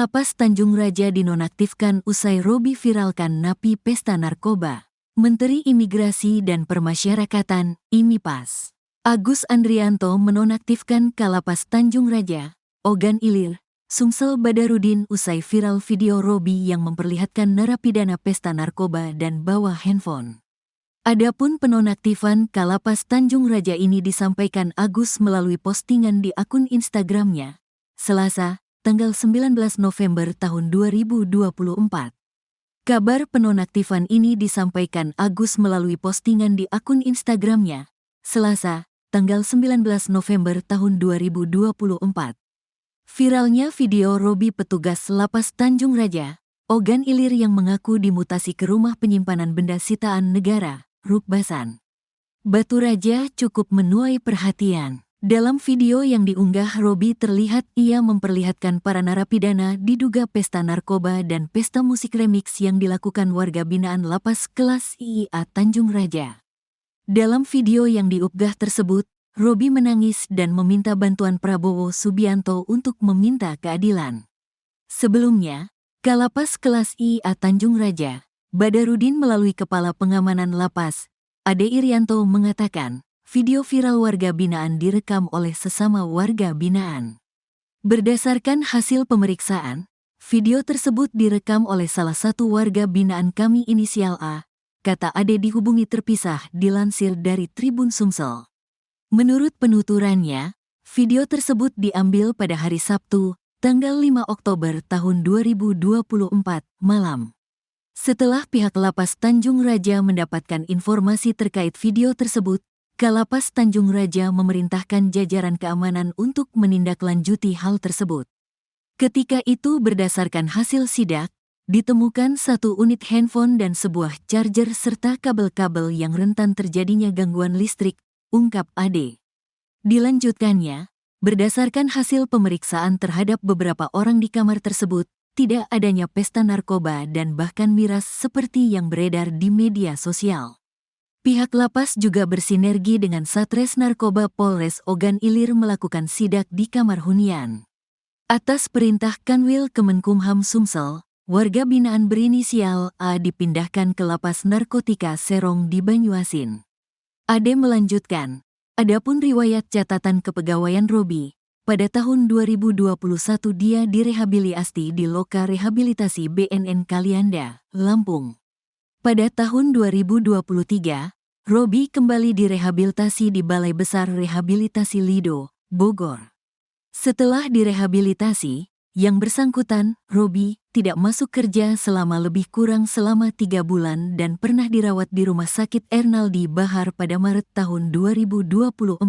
Kalapas Tanjung Raja dinonaktifkan usai Robi viralkan napi pesta narkoba. Menteri Imigrasi dan Permasyarakatan, IMIPAS, Agus Andrianto menonaktifkan Kalapas Tanjung Raja, Ogan Ilir, Sumsel Badarudin usai viral video Robi yang memperlihatkan narapidana pesta narkoba dan bawa handphone. Adapun penonaktifan Kalapas Tanjung Raja ini disampaikan Agus melalui postingan di akun Instagramnya, Selasa, tanggal 19 November tahun 2024. Kabar penonaktifan ini disampaikan Agus melalui postingan di akun Instagramnya, Selasa, tanggal 19 November tahun 2024. Viralnya video Robi petugas Lapas Tanjung Raja, Ogan Ilir yang mengaku dimutasi ke rumah penyimpanan benda sitaan negara, Rukbasan, Batu Raja cukup menuai perhatian. Dalam video yang diunggah Robi terlihat ia memperlihatkan para narapidana diduga pesta narkoba dan pesta musik remix yang dilakukan warga binaan Lapas Kelas IIA Tanjung Raja. Dalam video yang diunggah tersebut, Robi menangis dan meminta bantuan Prabowo Subianto untuk meminta keadilan. Sebelumnya, Kalapas Kelas IIA Tanjung Raja, Badarudin melalui Kepala Pengamanan Lapas, Ade Irianto mengatakan, video viral warga binaan direkam oleh sesama warga binaan. Berdasarkan hasil pemeriksaan, video tersebut direkam oleh salah satu warga binaan kami inisial A, kata Ade dihubungi terpisah dilansir dari Tribun Sumsel. Menurut penuturannya, video tersebut diambil pada hari Sabtu, tanggal 5 Oktober tahun 2024, malam. Setelah pihak Lapas Tanjung Raja mendapatkan informasi terkait video tersebut, Kalapas Tanjung Raja memerintahkan jajaran keamanan untuk menindaklanjuti hal tersebut. Ketika itu berdasarkan hasil sidak, ditemukan satu unit handphone dan sebuah charger serta kabel-kabel yang rentan terjadinya gangguan listrik, ungkap Ade. Dilanjutkannya, berdasarkan hasil pemeriksaan terhadap beberapa orang di kamar tersebut, tidak adanya pesta narkoba dan bahkan miras seperti yang beredar di media sosial. Pihak lapas juga bersinergi dengan Satres Narkoba Polres Ogan Ilir melakukan sidak di kamar hunian. Atas perintah Kanwil Kemenkumham Sumsel, warga binaan berinisial A dipindahkan ke Lapas Narkotika Serong di Banyuasin. Ade melanjutkan, adapun riwayat catatan kepegawaian Robi, pada tahun 2021 dia direhabilitasi di Loka Rehabilitasi BNN Kalianda, Lampung. Pada tahun 2023, Robi kembali direhabilitasi di Balai Besar Rehabilitasi Lido, Bogor. Setelah direhabilitasi, yang bersangkutan, Robi, tidak masuk kerja selama lebih kurang selama 3 bulan dan pernah dirawat di Rumah Sakit Ernaldi Bahar pada Maret tahun 2024,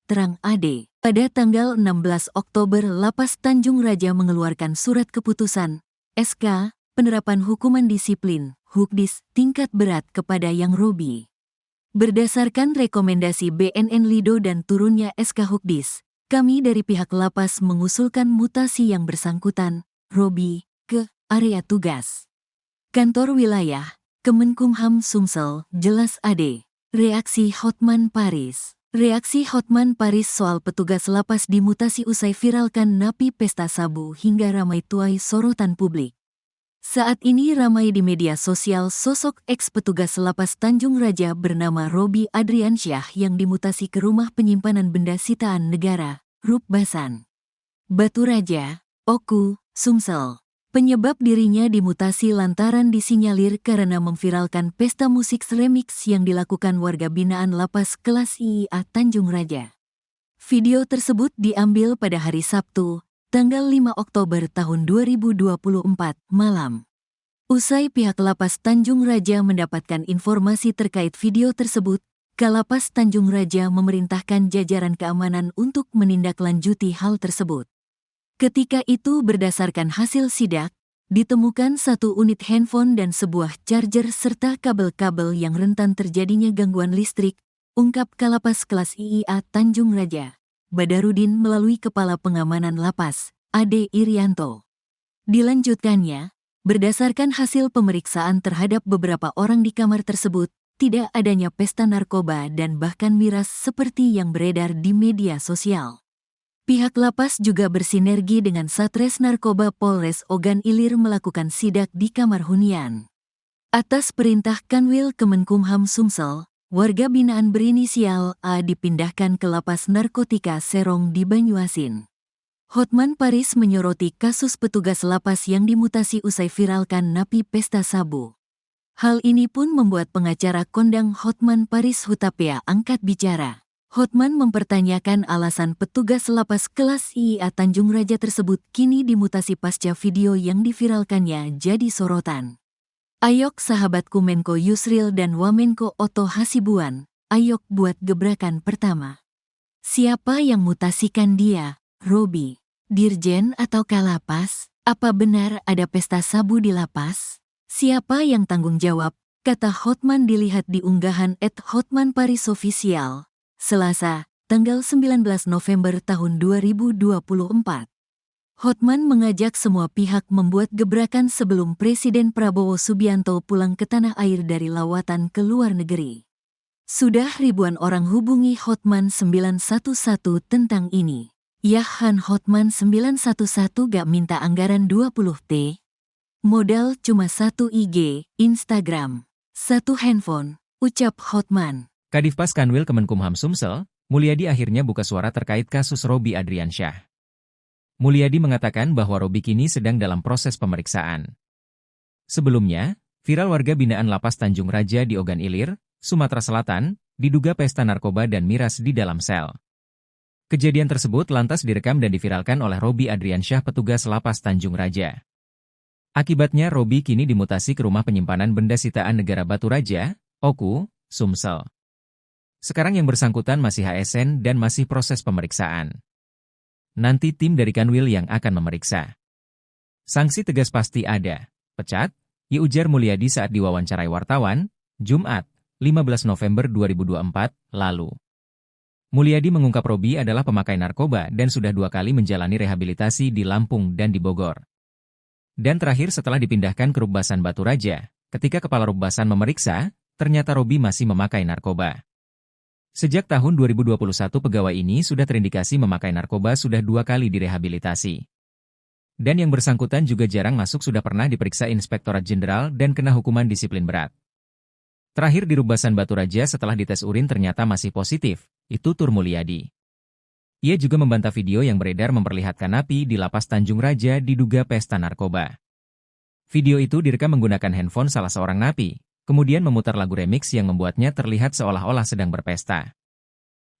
terang Ade. Pada tanggal 16 Oktober Lapas Tanjung Raja mengeluarkan surat keputusan, SK, penerapan hukuman disiplin, Hukdis, tingkat berat kepada Yang Robi. Berdasarkan rekomendasi BNN Lido dan turunnya SK Hukdis, kami dari pihak lapas mengusulkan mutasi yang bersangkutan, Robi, ke area tugas Kantor Wilayah, Kemenkumham Sumsel, jelas Ade. Reaksi Hotman Paris. Reaksi Hotman Paris soal petugas lapas dimutasi usai viralkan napi pesta sabu hingga ramai tuai sorotan publik. Saat ini ramai di media sosial sosok ex-petugas Lapas Tanjung Raja bernama Robi Adriansyah yang dimutasi ke rumah penyimpanan benda sitaan negara, Rukbasan, Batu Raja, Oku, Sumsel. Penyebab dirinya dimutasi lantaran disinyalir karena memviralkan pesta musik remix yang dilakukan warga binaan Lapas Kelas IIA Tanjung Raja. Video tersebut diambil pada hari Sabtu, tanggal 5 Oktober tahun 2024, malam. Usai pihak Lapas Tanjung Raja mendapatkan informasi terkait video tersebut, Kalapas Tanjung Raja memerintahkan jajaran keamanan untuk menindaklanjuti hal tersebut. Ketika itu berdasarkan hasil sidak, ditemukan satu unit handphone dan sebuah charger serta kabel-kabel yang rentan terjadinya gangguan listrik, ungkap Kalapas Kelas IIA Tanjung Raja, Badarudin melalui Kepala Pengamanan Lapas, Ade Irianto. Dilanjutkannya, berdasarkan hasil pemeriksaan terhadap beberapa orang di kamar tersebut, tidak adanya pesta narkoba dan bahkan miras seperti yang beredar di media sosial. Pihak lapas juga bersinergi dengan Satres Narkoba Polres Ogan Ilir melakukan sidak di kamar hunian. Atas perintah Kanwil Kemenkumham Sumsel, warga binaan berinisial A dipindahkan ke lapas narkotika Serong di Banyuasin. Hotman Paris menyoroti kasus petugas lapas yang dimutasi usai viralkan napi pesta sabu. Hal ini pun membuat pengacara kondang Hotman Paris Hutapea angkat bicara. Hotman mempertanyakan alasan petugas lapas kelas IA Tanjung Raja tersebut kini dimutasi pasca video yang diviralkannya jadi sorotan. Ayok sahabatku Menko Yusril dan Wamenko Oto Hasibuan, ayok buat gebrakan pertama. Siapa yang mutasikan dia, Robi? Dirjen atau Kalapas? Apa benar ada pesta sabu di lapas? Siapa yang tanggung jawab? Kata Hotman dilihat di unggahan @HotmanParisOfficial. Selasa, tanggal 19 November tahun 2024. Hotman mengajak semua pihak membuat gebrakan sebelum Presiden Prabowo Subianto pulang ke tanah air dari lawatan ke luar negeri. Sudah ribuan orang hubungi Hotman 911 tentang ini. Yahan Hotman 911 gak minta anggaran 20 T. Modal cuma 1 IG, Instagram, 1 handphone, ucap Hotman. Kadifpas Kanwil Kemenkumham Sumsel, Mulyadi akhirnya buka suara terkait kasus Robi Adriansyah. Mulyadi mengatakan bahwa Robi kini sedang dalam proses pemeriksaan. Sebelumnya, viral warga binaan Lapas Tanjung Raja di Ogan Ilir, Sumatera Selatan, diduga pesta narkoba dan miras di dalam sel. Kejadian tersebut lantas direkam dan diviralkan oleh Robi Adriansyah petugas Lapas Tanjung Raja. Akibatnya Robi kini dimutasi ke Rumah Penyimpanan Benda Sitaan Negara Batu Raja, Oku, Sumsel. Sekarang yang bersangkutan masih ASN dan masih proses pemeriksaan. Nanti tim dari Kanwil yang akan memeriksa. Sanksi tegas pasti ada. Pecat, ujar Mulyadi saat diwawancarai wartawan, Jumat, 15 November 2024, lalu. Mulyadi mengungkap Robi adalah pemakai narkoba dan sudah 2 kali menjalani rehabilitasi di Lampung dan di Bogor. Dan terakhir setelah dipindahkan ke Rubasan Batu Raja, ketika Kepala Rubasan memeriksa, ternyata Robi masih memakai narkoba. Sejak tahun 2021 pegawai ini sudah terindikasi memakai narkoba sudah 2 kali direhabilitasi. Dan yang bersangkutan juga jarang masuk sudah pernah diperiksa Inspektorat Jenderal dan kena hukuman disiplin berat. Terakhir di Rubasan Batu Raja setelah dites urin ternyata masih positif, itu tur Mulyadi. Ia juga membantah video yang beredar memperlihatkan napi di Lapas Tanjung Raja diduga pesta narkoba. Video itu direkam menggunakan handphone salah seorang napi, kemudian memutar lagu remix yang membuatnya terlihat seolah-olah sedang berpesta.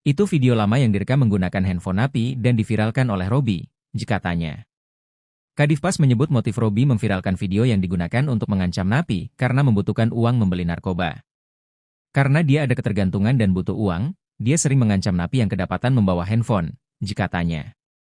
Itu video lama yang direkam menggunakan handphone napi dan diviralkan oleh Robi, katanya. Kadifpas menyebut motif Robi memviralkan video yang digunakan untuk mengancam napi karena membutuhkan uang membeli narkoba. Karena dia ada ketergantungan dan butuh uang, dia sering mengancam napi yang kedapatan membawa handphone, katanya.